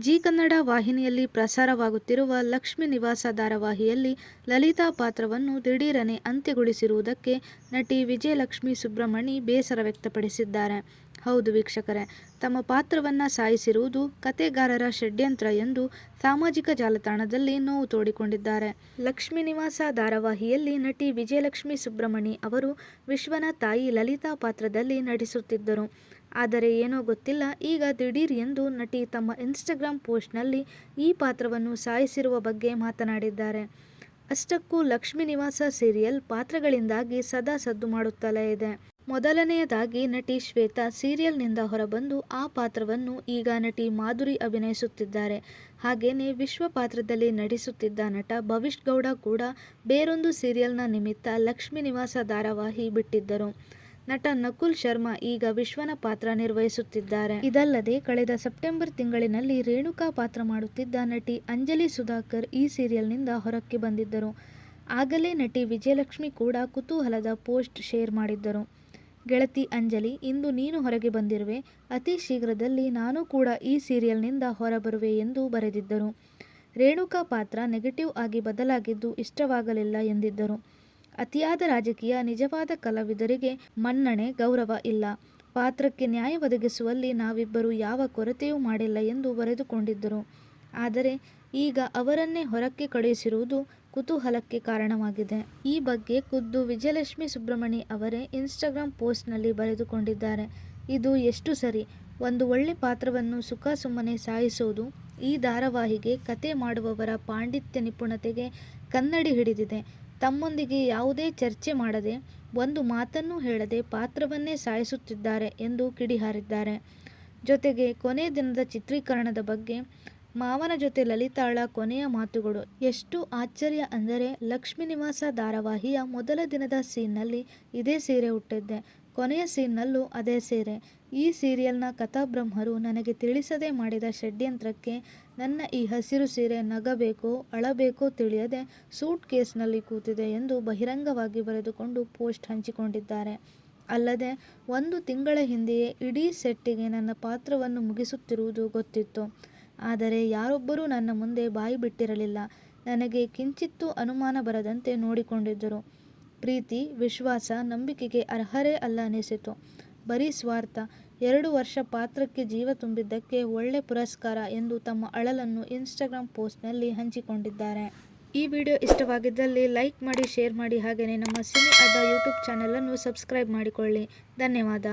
G Kannada ವಾಹಿನಿಯಲ್ಲಿ ಪ್ರಸಾರವಾಗುತ್ತಿರುವ ಲಕ್ಷ್ಮೀ ನಿವಾಸ ಧಾರಾವಾಹಿಯಲ್ಲಿ ಲಲಿತಾ ಪಾತ್ರವನ್ನು ದಿಢೀರನೆ ಅಂತ್ಯಗೊಳಿಸಿರುವುದಕ್ಕೆ ನಟಿ ವಿಜಯಲಕ್ಷ್ಮಿ ಸುಬ್ರಮಣಿ ಬೇಸರ ವ್ಯಕ್ತಪಡಿಸಿದ್ದಾರೆ. ಹೌದು ವೀಕ್ಷಕರೇ, ತಮ್ಮ ಪಾತ್ರವನ್ನು ಸಾಯಿಸಿರುವುದು ಕತೆಗಾರರ ಷಡ್ಯಂತ್ರ ಎಂದು ಸಾಮಾಜಿಕ ಜಾಲತಾಣದಲ್ಲಿ ನೋವು ತೋಡಿಕೊಂಡಿದ್ದಾರೆ. ಲಕ್ಷ್ಮೀ ನಿವಾಸ ಧಾರಾವಾಹಿಯಲ್ಲಿ ನಟಿ ವಿಜಯಲಕ್ಷ್ಮಿ ಸುಬ್ರಮಣಿ ಅವರು ವಿಶ್ವನ ತಾಯಿ ಲಲಿತಾ ಪಾತ್ರದಲ್ಲಿ ನಟಿಸುತ್ತಿದ್ದರು. ಆದರೆ ಏನೋ ಗೊತ್ತಿಲ್ಲ, ಈಗ ದಿಢೀರ್ ಎಂದು ನಟಿ ತಮ್ಮ ಇನ್ಸ್ಟಾಗ್ರಾಮ್ ಪೋಸ್ಟ್ನಲ್ಲಿ ಈ ಪಾತ್ರವನ್ನು ಸಾಯಿಸಿರುವ ಬಗ್ಗೆ ಮಾತನಾಡಿದ್ದಾರೆ. ಅಷ್ಟಕ್ಕೂ ಲಕ್ಷ್ಮೀ ನಿವಾಸ ಸೀರಿಯಲ್ ಪಾತ್ರಗಳಿಂದಾಗಿ ಸದಾ ಸದ್ದು ಮಾಡುತ್ತಲೇ ಇದೆ. ಮೊದಲನೆಯದಾಗಿ ನಟಿ ಶ್ವೇತಾ ಸೀರಿಯಲ್ನಿಂದ ಹೊರಬಂದು ಆ ಪಾತ್ರವನ್ನು ಈಗ ನಟಿ ಮಾಧುರಿ ಅಭಿನಯಿಸುತ್ತಿದ್ದಾರೆ. ಹಾಗೇನೇ ವಿಶ್ವ ಪಾತ್ರದಲ್ಲಿ ನಟಿಸುತ್ತಿದ್ದ ನಟ ಭವಿಷ್ ಗೌಡ ಕೂಡ ಬೇರೊಂದು ಸೀರಿಯಲ್ನ ನಿಮಿತ್ತ ಲಕ್ಷ್ಮೀ ನಿವಾಸ ಧಾರಾವಾಹಿ ಬಿಟ್ಟಿದ್ದರು. ನಟ ನಕುಲ್ ಶರ್ಮಾ ಈಗ ವಿಶ್ವನ ಪಾತ್ರ ನಿರ್ವಹಿಸುತ್ತಿದ್ದಾರೆ. ಇದಲ್ಲದೆ ಕಳೆದ ಸೆಪ್ಟೆಂಬರ್ ತಿಂಗಳಿನಲ್ಲಿ ರೇಣುಕಾ ಪಾತ್ರ ಮಾಡುತ್ತಿದ್ದ ನಟಿ ಅಂಜಲಿ ಸುಧಾಕರ್ ಈ ಸೀರಿಯಲ್ನಿಂದ ಹೊರಕ್ಕೆ ಬಂದಿದ್ದರು. ಆಗಲೇ ನಟಿ ವಿಜಯಲಕ್ಷ್ಮಿ ಕೂಡ ಕುತೂಹಲದ ಪೋಸ್ಟ್ ಶೇರ್ ಮಾಡಿದ್ದರು. ಗೆಳತಿ ಅಂಜಲಿ, ಇಂದು ನೀನು ಹೊರಗೆ ಬಂದಿರುವೆ, ಅತಿ ಶೀಘ್ರದಲ್ಲಿ ನಾನು ಕೂಡ ಈ ಸೀರಿಯಲ್ನಿಂದ ಹೊರಬರುವೆ ಎಂದು ಬರೆದಿದ್ದರು. ರೇಣುಕಾ ಪಾತ್ರ ನೆಗೆಟಿವ್ ಆಗಿ ಬದಲಾಗಿದ್ದು ಇಷ್ಟವಾಗಲಿಲ್ಲ ಎಂದಿದ್ದರು. ಅತಿಯಾದ ರಾಜಕೀಯ, ನಿಜವಾದ ಕಲಾವಿದರಿಗೆ ಮನ್ನಣೆ, ಗೌರವ ಇಲ್ಲ. ಪಾತ್ರಕ್ಕೆ ನ್ಯಾಯ ಒದಗಿಸುವಲ್ಲಿ ನಾವಿಬ್ಬರು ಯಾವ ಕೊರತೆಯೂ ಮಾಡಿಲ್ಲ ಎಂದು ಬರೆದುಕೊಂಡಿದ್ದರು. ಆದರೆ ಈಗ ಅವರನ್ನೇ ಹೊರಕ್ಕೆ ಕಳುಹಿಸಿರುವುದು ಕುತೂಹಲಕ್ಕೆ ಕಾರಣವಾಗಿದೆ. ಈ ಬಗ್ಗೆ ಖುದ್ದು ವಿಜಯಲಕ್ಷ್ಮಿ ಸುಬ್ರಮಣಿ ಅವರೇ ಇನ್ಸ್ಟಾಗ್ರಾಮ್ ಪೋಸ್ಟ್ನಲ್ಲಿ ಬರೆದುಕೊಂಡಿದ್ದಾರೆ. ಇದು ಎಷ್ಟು ಸರಿ? ಒಂದು ಒಳ್ಳೆ ಪಾತ್ರವನ್ನು ಸುಮ್ಮನೆ ಸಾಯಿಸೋದು. ಈ ಧಾರಾವಾಹಿಗೆ ಕತೆ ಮಾಡುವವರ ಪಾಂಡಿತ್ಯ, ನಿಪುಣತೆಗೆ ಕನ್ನಡಿ ಹಿಡಿದಿದೆ. ತಮ್ಮೊಂದಿಗೆ ಯಾವುದೇ ಚರ್ಚೆ ಮಾಡದೆ, ಒಂದು ಮಾತನ್ನೂ ಹೇಳದೆ ಪಾತ್ರವನ್ನೇ ಸಾಯಿಸುತ್ತಿದ್ದಾರೆ ಎಂದು ಕಿಡಿಹಾರಿದ್ದಾರೆ. ಜೊತೆಗೆ ಕೊನೆ ದಿನದ ಚಿತ್ರೀಕರಣದ ಬಗ್ಗೆ ಮಾವನ ಜೊತೆ ಲಲಿತಾಳ ಕೊನೆಯ ಮಾತುಗಳು ಎಷ್ಟು ಆಶ್ಚರ್ಯ ಅಂದರೆ, ಲಕ್ಷ್ಮೀ ನಿವಾಸ ಧಾರಾವಾಹಿಯ ಮೊದಲ ದಿನದ ಸೀನ್ನಲ್ಲಿ ಇದೇ ಸೀರೆ ಉಟ್ಟಿದ್ದೆ, ಕೊನೆಯ ಸೀನ್ನಲ್ಲೂ ಅದೇ ಸೀರೆ. ಈ ಸೀರಿಯಲ್ನ ಕಥಾಬ್ರಹ್ಮರು ನನಗೆ ತಿಳಿಸದೆ ಮಾಡಿದ ಷಡ್ಯಂತ್ರಕ್ಕೆ ನನ್ನ ಈ ಹಸಿರು ಸೀರೆ ನಗಬೇಕೋ ಅಳಬೇಕೋ ತಿಳಿಯದೆ ಸೂಟ್ ಕೇಸ್ನಲ್ಲಿ ಕೂತಿದೆ ಎಂದು ಬಹಿರಂಗವಾಗಿ ಬರೆದುಕೊಂಡು ಪೋಸ್ಟ್ ಹಂಚಿಕೊಂಡಿದ್ದಾರೆ. ಅಲ್ಲದೆ, 1 ತಿಂಗಳ ಹಿಂದೆಯೇ ಇಡೀ ಸೆಟ್ಟಿಗೆ ನನ್ನ ಪಾತ್ರವನ್ನು ಮುಗಿಸುತ್ತಿರುವುದು ಗೊತ್ತಿತ್ತು. ಆದರೆ ಯಾರೊಬ್ಬರೂ ನನ್ನ ಮುಂದೆ ಬಾಯಿ ಬಿಟ್ಟಿರಲಿಲ್ಲ. ನನಗೆ ಕಿಂಚಿತ್ತೂ ಅನುಮಾನ ಬರದಂತೆ ನೋಡಿಕೊಂಡಿದ್ದರು. ಪ್ರೀತಿ, ವಿಶ್ವಾಸ, ನಂಬಿಕೆಗೆ ಅರ್ಹರೇ ಅಲ್ಲ ಅನಿಸಿತು. ಬರೀ ಸ್ವಾರ್ಥ. 2 ವರ್ಷ ಪಾತ್ರಕ್ಕೆ ಜೀವ ತುಂಬಿದ್ದಕ್ಕೆ ಒಳ್ಳೆ ಪುರಸ್ಕಾರ ಎಂದು ತಮ್ಮ ಅಳಲನ್ನು ಇನ್ಸ್ಟಾಗ್ರಾಮ್ ಪೋಸ್ಟ್ನಲ್ಲಿ ಹಂಚಿಕೊಂಡಿದ್ದಾರೆ. ಈ ವಿಡಿಯೋ ಇಷ್ಟವಾಗಿದ್ದಲ್ಲಿ ಲೈಕ್ ಮಾಡಿ, ಶೇರ್ ಮಾಡಿ, ಹಾಗೆಯೇ ನಮ್ಮ ಸಿನಿ ಅಡ್ಡ ಯೂಟ್ಯೂಬ್ ಚಾನಲನ್ನು ಸಬ್ಸ್ಕ್ರೈಬ್ ಮಾಡಿಕೊಳ್ಳಿ. ಧನ್ಯವಾದ.